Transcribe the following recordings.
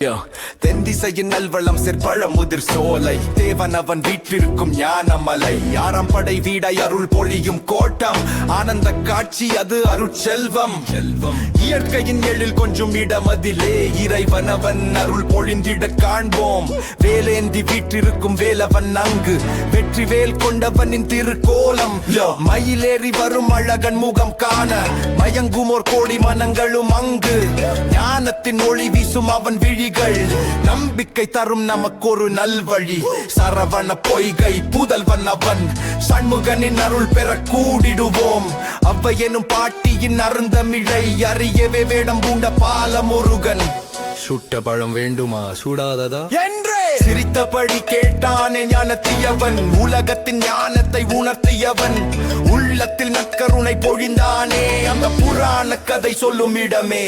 தென் திசையின் நல்வளம் செற்பழம் முதிர் சோலை தேவன் அவன் வீட்டிற்கும் ஞானமலை ஆறாம் படை வீடை அருள் பொழியும் கோட்டம் ஆனந்த காட்சி அது அருட்செல்வம் இயற்கையின் எழில் கொஞ்சம் இடமதிலே இறைவன் அவன் அருள் பொழிந்திட காண்போம் வேலேந்தி வீட்டிற்கும் வேலவன் அங்கு வெற்றி வேல் கொண்டவனின் திருக்கோலம் மயிலேறி வரும் அழகன் முகம் காண மயங்குமோர் கோடி மனங்களும் அங்கு ஞானத்தின் ஒளி வீசும் அவன் விழி நம்பிக்கை தரும் நமக்கொரு நல்வழி சரவண பொய்கை புதல்வன் அவன் சண்முகனின் அருள் பெற கூடிடுவோம் அவ்வை எனும் பாட்டியின் அருந்தமிழை அறியவே வேடம் பூண்ட பாலமுருகன் சுட்ட பழம் வேண்டுமா சூடாததா என்றே சிரித்தபடி கேட்டானே ஞானத்தியவன் உலகத்தின் ஞானத்தை உணர்த்தியவன் உள்ளத்தில் நற்கருணை பொழிந்தானே அந்த புராண கதை சொல்லும் இடமே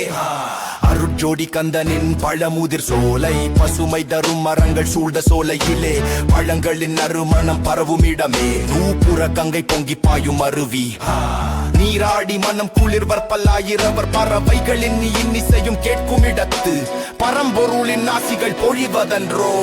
அருட்ஜோடி கந்தனின் பழமுதிர் சோலை பசுமை தரும் மரங்கள் சூழ்ந்த சோலையிலே பழங்களின் நறுமணம் பரவும் இடமே நூப்புற கங்கை பொங்கி பாயும் அருவி நீராடி மனம் குளிர்வர் பல்லாயிரவர் பறவைகளின் இன்னிசையும் கேட்கும் இடத்து பரம்பொருளின் நாசிகள் பொழிவதன்றோ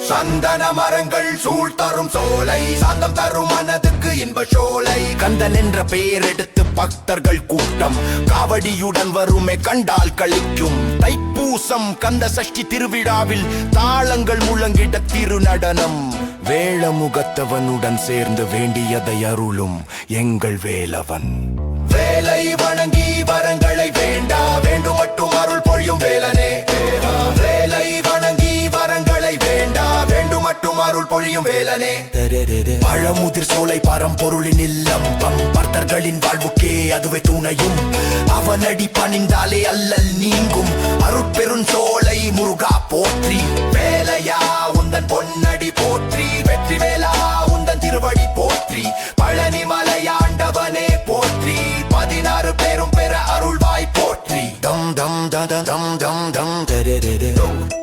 சந்தன மரங்கள் சூழ் தரும் சோலை சாந்தம் தரும் மனதுக்கு இன்ப சோலை கந்தன் என்ற பெயர் எடுத்து பக்தர்கள் கூட்டம் காவடியுடன் வருமே கண்டால் கழிக்கும் தைப்பூசம் கந்த சஷ்டி திருவிழாவில் தாளங்கள் முழங்கிட திருநடனம் வேளமுகத்தவனுடன் சேர்ந்து வேண்டியதை அருளும் எங்கள் வேலவன் வேலை வணங்கி வரங்களை வேண்டா வேண்டும் மட்டும் அருள் பொழியும் வேலனே வேலை வணங்கி வரங்களை வேண்டா வேண்டும் மட்டும் அருள் பொழியும் வேலனே பழமுதிர் சோலை பரம்பொருளின் இல்லம் பக்தர்களின் வாழ்வுக்கே அதுவே துணையும் அவனடி பணிந்தாலே அல்லல் நீங்கும் அருட்பெரும் சோலை முருகா போற்றி வேலையா உந்தன் பொன்னடி போற்றி வெற்றி வேலா உந்தன் திருவடி போற்றி பழனி மலையாண்டவனே போற்றி 16 பேரும் பெற அருள்வாய் போற்றி தம் தம் தம் தம் தம் தம்